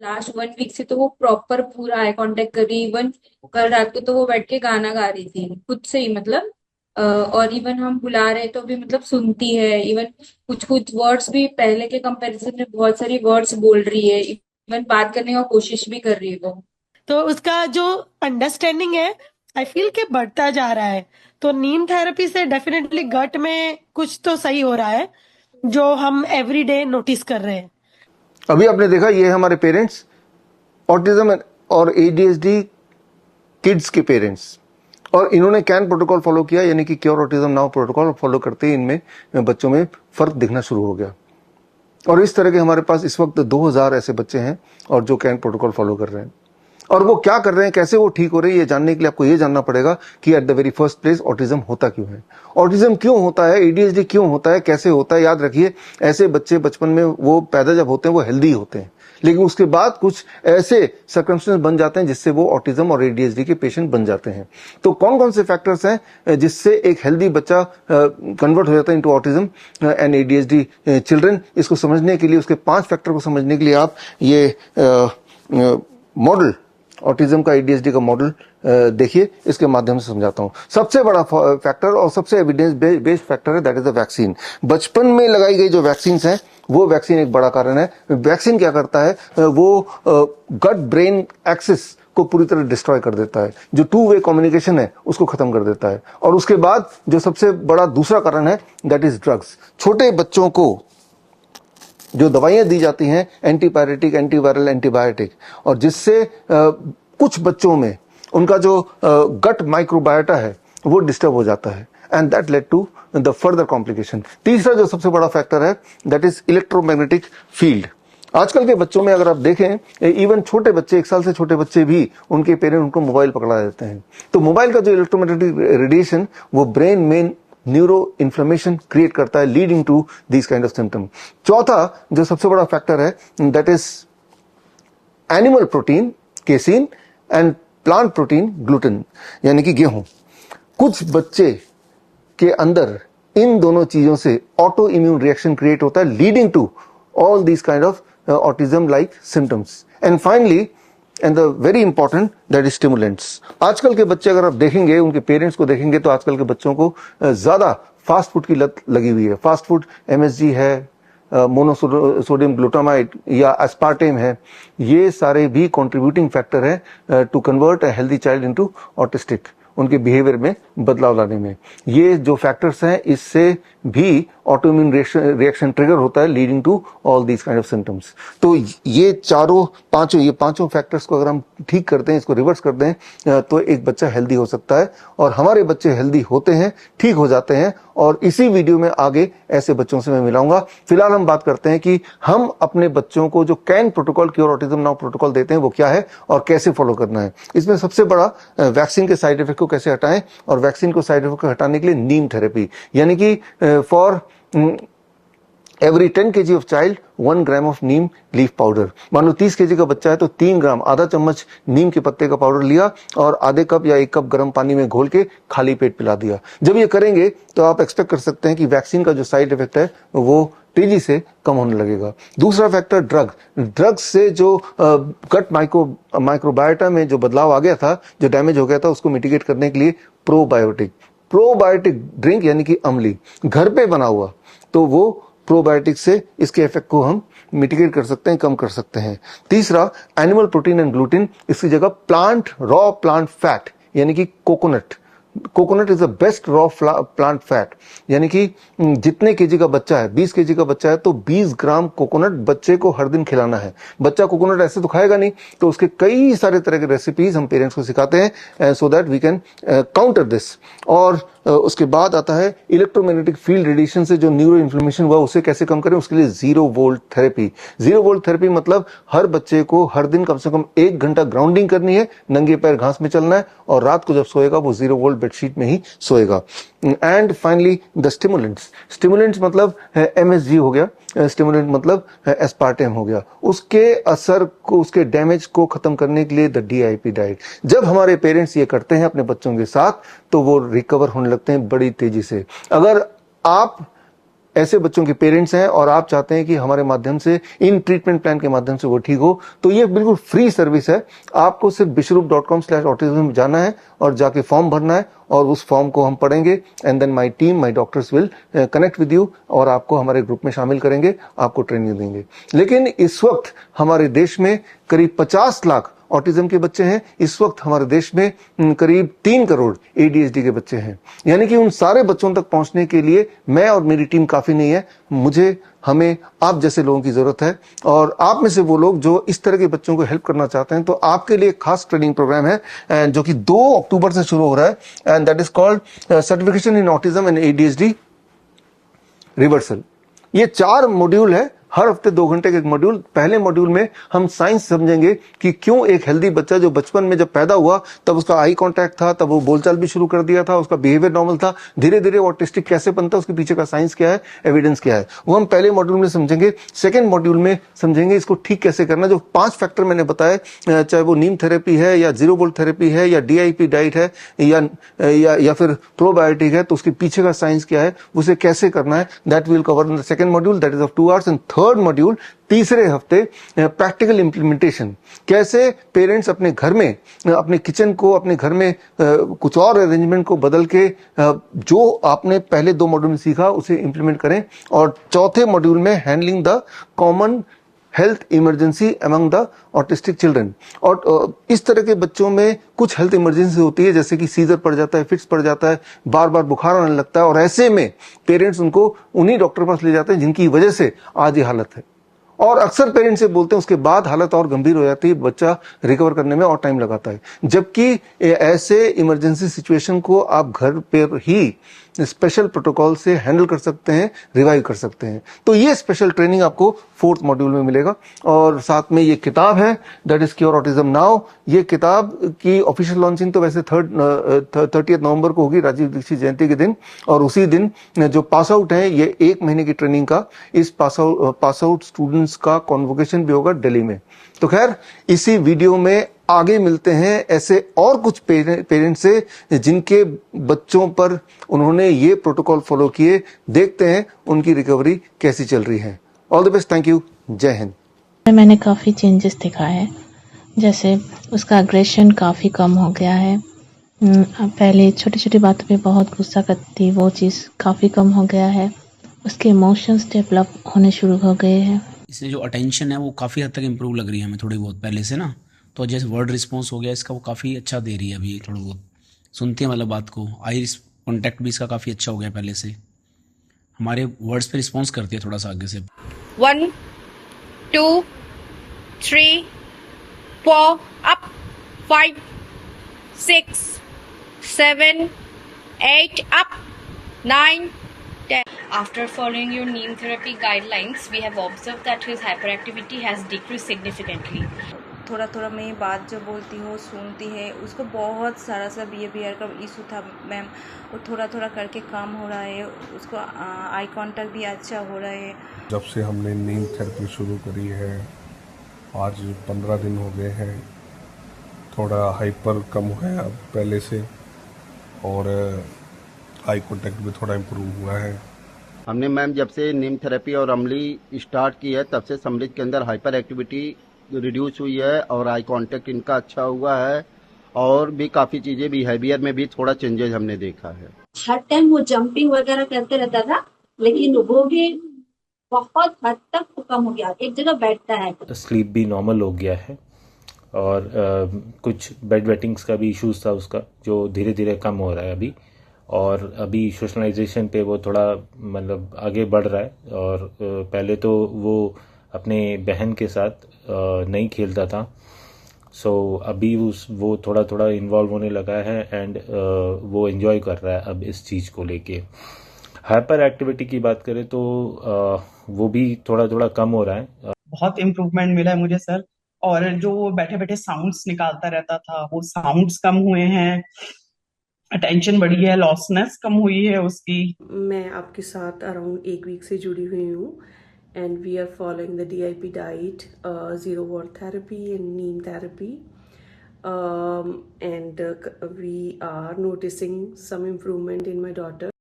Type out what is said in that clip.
Last 1 week से तो वो प्रॉपर पूरा आई कांटेक्ट कर रही है। इवन कल रात को तो वो बैठ के गाना गा रही थी खुद से ही, मतलब और इवन हम बुला रहे तो भी मतलब सुनती है। इवन कुछ कुछ वर्ड्स भी पहले के कंपैरिजन में बहुत सारी वर्ड्स बोल रही है। इवन बात करने का कोशिश भी कर रही है वो। तो उसका जो अंडरस्टैंडिंग है, आई फील के बढ़ता जा रहा है। तो नीम थेरेपी से डेफिनेटली गट में कुछ तो सही हो रहा है, जो हम एवरीडे नोटिस कर रहे हैं। अभी आपने देखा, ये हमारे पेरेंट्स ऑटिज्म और एडीएचडी किड्स के पेरेंट्स, और इन्होंने कैन प्रोटोकॉल फॉलो किया, यानी कि cure autism now protocol follow करते ही इनमें बच्चों में फर्क दिखना शुरू हो गया। और इस तरह के हमारे पास इस वक्त 2000 ऐसे बच्चे हैं और जो कैन प्रोटोकॉल फॉलो कर रहे हैं। और वो क्या कर रहे हैं, कैसे वो ठीक हो रही है, ये जानने के लिए आपको ये जानना पड़ेगा कि at the very first place autism होता क्यों है, ऑटिज्म क्यों होता है, एडीएचडी क्यों होता है, कैसे होता है। याद रखिए, ऐसे बच्चे बचपन में वो पैदा जब होते हैं वो हेल्दी होते हैं, लेकिन उसके बाद कुछ ऐसे सर्कमस्टेंस बन जाते हैं जिससे वो ऑटिज्म और एडीएचडी के पेशेंट बन जाते हैं। तो कौन कौन से फैक्टर्स हैं जिससे एक हेल्दी बच्चा कन्वर्ट हो जाता है into autism and ADHD children, इसको समझने के लिए, उसके 5 फैक्टर को समझने के लिए आप ये मॉडल, ऑटिज्म का एडीएचडी का मॉडल देखिए, इसके माध्यम से समझाता हूं। सबसे बड़ा फैक्टर और सबसे एविडेंस बेस्ड फैक्टर है, दैट इज द वैक्सीन। बचपन में लगाई गई जो वैक्सीन हैं, वो वैक्सीन एक बड़ा कारण है। वैक्सीन क्या करता है, वो गट ब्रेन एक्सिस को पूरी तरह डिस्ट्रॉय कर देता है, जो 2 वे कम्युनिकेशन है उसको खत्म कर देता है। और उसके बाद जो सबसे बड़ा दूसरा कारण है, दैट इज ड्रग्स। छोटे बच्चों को जो दवाइयां दी जाती हैं, एंटीपायरेटिक, एंटीवायरल, एंटीबायोटिक, और जिससे कुछ बच्चों में उनका जो गट माइक्रोबायोटा है वो डिस्टर्ब हो जाता है, and that led to the further complication. तीसरा जो सबसे बड़ा फैक्टर है, दैट इज इलेक्ट्रोमैग्नेटिक फील्ड। आजकल के बच्चों में अगर आप देखें, इवन छोटे बच्चे, 1 साल से छोटे बच्चे भी, उनके पेरेंट उनको मोबाइल पकड़ा देते हैं। तो मोबाइल का जो इलेक्ट्रोमैग्नेटिक रेडिएशन वो ब्रेन में न्यूरो इन्फ्लेमेशन क्रिएट करता है, leading to this kind of symptom. चौथा जो सबसे बड़ा फैक्टर है, that is animal protein casein and plant protein gluten, यानी कि गेहूं। कुछ बच्चे के अंदर इन दोनों चीजों से ऑटो इम्यून रिएक्शन क्रिएट होता है, leading to all these kind of autism like symptoms. And finally and the very important, that is stimulants. आजकल के बच्चे अगर आप देखेंगे, उनके पेरेंट्स को देखेंगे, तो आजकल के बच्चों को ज्यादा फास्ट फूड की लत लगी हुई है। फास्ट फूड, एमएसजी है, मोनोसोडियम ग्लूटामाइड या एस्पार्टेम है, ये सारे भी कंट्रीब्यूटिंग फैक्टर है to convert a healthy child into autistic, उनके बिहेवियर में बदलाव लाने में। ये जो फैक्टर्स हैं, इससे भी ऑटोइम्यून रिएक्शन ट्रिगर होता है, leading to all these kind of symptoms. तो ये पांचों फैक्टर्स को अगर हम ठीक करते हैं, इसको रिवर्स करते हैं, तो एक बच्चा हेल्दी हो सकता है। और हमारे बच्चे हेल्दी होते हैं, ठीक हो जाते हैं, और इसी वीडियो में आगे ऐसे बच्चों से मैं मिलाऊंगा। फिलहाल हम बात करते हैं कि हम अपने बच्चों को जो can protocol, cure autism now protocol देते हैं, वो क्या है और कैसे फॉलो करना है। इसमें सबसे बड़ा वैक्सीन के साइड इफेक्ट को कैसे हटाएं, और वैक्सीन को साइड इफेक्ट को हटाने के लिए नीम थेरेपी, यानी कि for every 10 kg of child 1 gram of Neem leaf powder. मान लो 30 kg का बच्चा है तो 3 ग्राम, आधा चम्मच नीम के पत्ते का पाउडर लिया और आधे कप या 1 कप गर्म पानी में घोल के खाली पेट पिला दिया। जब ये करेंगे तो आप एक्सपेक्ट कर सकते हैं कि वैक्सीन का जो साइड इफेक्ट है वो तेजी से कम होने लगेगा। दूसरा फैक्टर ड्रग्स से जो गट माइक्रोबायोटा में जो बदलाव आ गया था, जो डैमेज हो गया था, उसको मिटिगेट करने के लिए प्रोबायोटिक ड्रिंक, यानी कि अमली, घर पे बना हुआ, तो वो प्रोबायोटिक से इसके इफेक्ट को हम मिटिगेट कर सकते हैं, कम कर सकते हैं। तीसरा, एनिमल प्रोटीन एंड ग्लूटेन, इसकी जगह रॉ प्लांट फैट, यानी कि coconut is the best raw plant fat, यानी कि जितने केजी का बच्चा है, 20 केजी का बच्चा है तो 20 ग्राम कोकोनट बच्चे को हर दिन खिलाना है। बच्चा कोकोनट ऐसे तो खाएगा नहीं, तो उसके कई सारे तरह के रेसिपीज हम पेरेंट्स को सिखाते हैं, so that we can counter this. और उसके बाद आता है इलेक्ट्रोमैग्नेटिक फील्ड रेडिएशन से जो न्यूरो इन्फ्लेमेशन हुआ, उसे कैसे कम करें, उसके लिए 0 वोल्ट थेरेपी। 0 वोल्ट थेरेपी मतलब हर बच्चे को हर दिन कम से कम 1 घंटा ग्राउंडिंग करनी है, नंगे पैर घास में चलना है, और रात को जब सोएगा वो 0 वोल्ट बेडशीट में ही सोएगा। एंड फाइनली द स्टिमुलेंट्स मतलब एमएसजी हो गया, स्टिमुलेंट मतलब एस्पार्टेम हो गया। उसके असर को, उसके डैमेज को खत्म करने के लिए द डीआईपी डाइट। जब हमारे पेरेंट्स ये करते हैं अपने बच्चों के साथ, तो वो रिकवर होने लगते हैं बड़ी तेजी से। अगर आप ऐसे बच्चों के पेरेंट्स हैं और आप चाहते हैं कि हमारे माध्यम से, इन ट्रीटमेंट प्लान के माध्यम से वो ठीक हो, तो ये बिल्कुल फ्री सर्विस है। आपको सिर्फ bishrup.com/autism में जाना है और जाके फॉर्म भरना है और उस फॉर्म को हम पढ़ेंगे and then my team, my doctors will connect with you और आपको हमारे ग्रुप में शामिल करेंगे, आपको ट्रेनिंग देंगे। लेकिन इस वक्त हमारे देश में करीब 50 लाख ऑटिज्म के बच्चे हैं। इस वक्त हमारे देश में करीब 3 करोड़ ADHD के बच्चे हैं। यानी कि उन सारे बच्चों तक पहुंचने के लिए मैं और मेरी टीम काफी नहीं है, हमें आप जैसे लोगों की जरूरत है। और आप में से वो लोग जो इस तरह के बच्चों को हेल्प करना चाहते हैं, तो आपके लिए खास ट्रेनिंग प्रोग्राम है जो कि 2 अक्टूबर से शुरू हो रहा है and that is called certification in autism and ADHD reversal. ये 4 मॉड्यूल है, हर हफ्ते 2 घंटे का एक मॉड्यूल। पहले मॉड्यूल में हम साइंस समझेंगे कि क्यों एक हेल्दी बच्चा जो बचपन में जब पैदा हुआ तब उसका आई कांटेक्ट था, तब वो बोलचाल भी शुरू कर दिया था, उसका बिहेवियर नॉर्मल था, धीरे धीरे ऑटिस्टिक कैसे बनता है, उसके पीछे का साइंस क्या है, एविडेंस क्या है, वो हम पहले मॉड्यूल में समझेंगे। सेकेंड मॉड्यूल में समझेंगे इसको ठीक कैसे करना। जो 5 फैक्टर मैंने बताए, चाहे वो नीम थेरेपी है या 0 वोल्ट थेरेपी है या DIP डाइट है या फिर प्रोबायोटिक है, तो उसके पीछे का साइंस क्या है, उसे कैसे करना है, that will cover in the second module, that is of 2 hours. And third module, तीसरे हफ्ते, प्रैक्टिकल इंप्लीमेंटेशन। कैसे पेरेंट्स अपने घर में, अपने किचन को, अपने घर में कुछ और अरेंजमेंट को बदल के जो आपने पहले 2 मॉड्यूल में सीखा उसे इंप्लीमेंट करें। और चौथे मॉड्यूल में handling the common health emergency among the autistic children. और इस तरह के बच्चों में कुछ हेल्थ इमरजेंसी होती है, जैसे कि सीजर पड़ जाता है, फिट्स पड़ जाता है, बार बार बुखार आने लगता है, और ऐसे में पेरेंट्स उनको उन्हीं डॉक्टर पास ले जाते हैं जिनकी वजह से आज ये हालत है। और अक्सर पेरेंट्स से बोलते हैं उसके बाद हालत और गंभीर हो जाती है, बच्चा रिकवर करने में और टाइम लगाता है। जबकि ऐसे इमरजेंसी सिचुएशन को आप घर पर ही स्पेशल प्रोटोकॉल से हैंडल कर सकते हैं, रिवाइव कर सकते हैं। तो ये स्पेशल ट्रेनिंग आपको 4th मॉड्यूल में मिलेगा। और साथ में ये किताब है, that is cure autism now. ये किताब की ऑफिशियल लॉन्चिंग तो वैसे 30 नवंबर को होगी, राजीव दीक्षित जयंती के दिन। और उसी दिन जो पास आउट है, ये 1 महीने की ट्रेनिंग का, इस पास आउट स्टूडेंट्स का कॉन्वोकेशन भी होगा दिल्ली में। तो खैर, इसी वीडियो में आगे मिलते हैं ऐसे और कुछ पेरेंट्स से जिनके बच्चों पर उन्होंने ये प्रोटोकॉल फॉलो किए। देखते हैं उनकी रिकवरी कैसी चल रही है। All the best, thank you, जय हिंद। मैंने काफ़ी चेंजेस देखा है, जैसे उसका अग्रेशन काफ़ी कम हो गया है। पहले छोटी छोटी बातों पे बहुत गुस्सा करती थी, वो चीज़ काफ़ी कम हो गया है। उसके इमोशंस डेवलप होने शुरू हो गए हैं। इससे जो अटेंशन है वो काफ़ी हद तक इम्प्रूव लग रही है हमें, थोड़ी बहुत पहले से ना। तो जैसे वर्ड रिस्पॉन्स हो गया इसका, वो काफ़ी अच्छा दे रही है अभी, थोड़ा बहुत सुनती है मतलब बात को। आई कॉन्टैक्ट भी इसका काफ़ी अच्छा हो गया पहले से, हमारे वर्ड्स पे रिस्पॉन्स करती है थोड़ा सा आगे से। 1 2 3 4 up 5 6 7 8 up 9 10. After following your neem therapy guidelines, we have observed that his hyperactivity has decreased significantly. थोड़ा थोड़ा मैं बात जो बोलती हूँ सुनती है, उसको बहुत सारा सा बिहेवियर का इशू था मैम, वो थोड़ा थोड़ा करके काम हो रहा है, उसको आई कांटेक्ट भी अच्छा हो रहा है। जब से हमने नीम थेरेपी शुरू करी है, आज 15 दिन हो गए हैं, थोड़ा हाइपर कम हुआ है अब पहले से, और आई कांटेक्ट भी थोड़ा इम्प्रूव हुआ है। हमने मैम जब से नीम थेरेपी और अमली स्टार्ट की है, तब से समृद्ध के अंदर हाइपर एक्टिविटी रिड्यूस हुई है और आई कांटेक्ट इनका अच्छा हुआ है, और भी काफ़ी चीज़ें बिहेवियर में भी थोड़ा चेंजेस हमने देखा है। हर टाइम वो जंपिंग वगैरह करते रहता था, लेकिन वो भी बहुत हद तक कम हो गया, एक जगह बैठता है। स्लीप भी नॉर्मल हो गया है, और कुछ बेड वेटिंग्स का भी इश्यूज था उसका, जो धीरे धीरे कम हो रहा है अभी। और अभी सोशलाइजेशन पे वो थोड़ा मतलब आगे बढ़ रहा है। और पहले तो वो अपने बहन के साथ नहीं खेलता था, सो अभी वो थोड़ा थोड़ा इन्वॉल्व होने लगा है एंड वो एंजॉय कर रहा है अब इस चीज़ को लेके। हाइपर एक्टिविटी की बात करें तो वो भी थोड़ा थोड़ा कम हो रहा है। बहुत इम्प्रूवमेंट मिला है मुझे सर, और जो बैठे बैठे साउंड्स निकालता रहता था वो साउंड्स कम हुए हैं, अटेंशन बढ़ी है, लॉसनेस कम हुई है उसकी। मैं आपके साथ अराउंड 1 वीक से जुड़ी हुई हूँ, and we are following the DIP diet, 0 word therapy and neem therapy, and we are noticing some improvement in my daughter.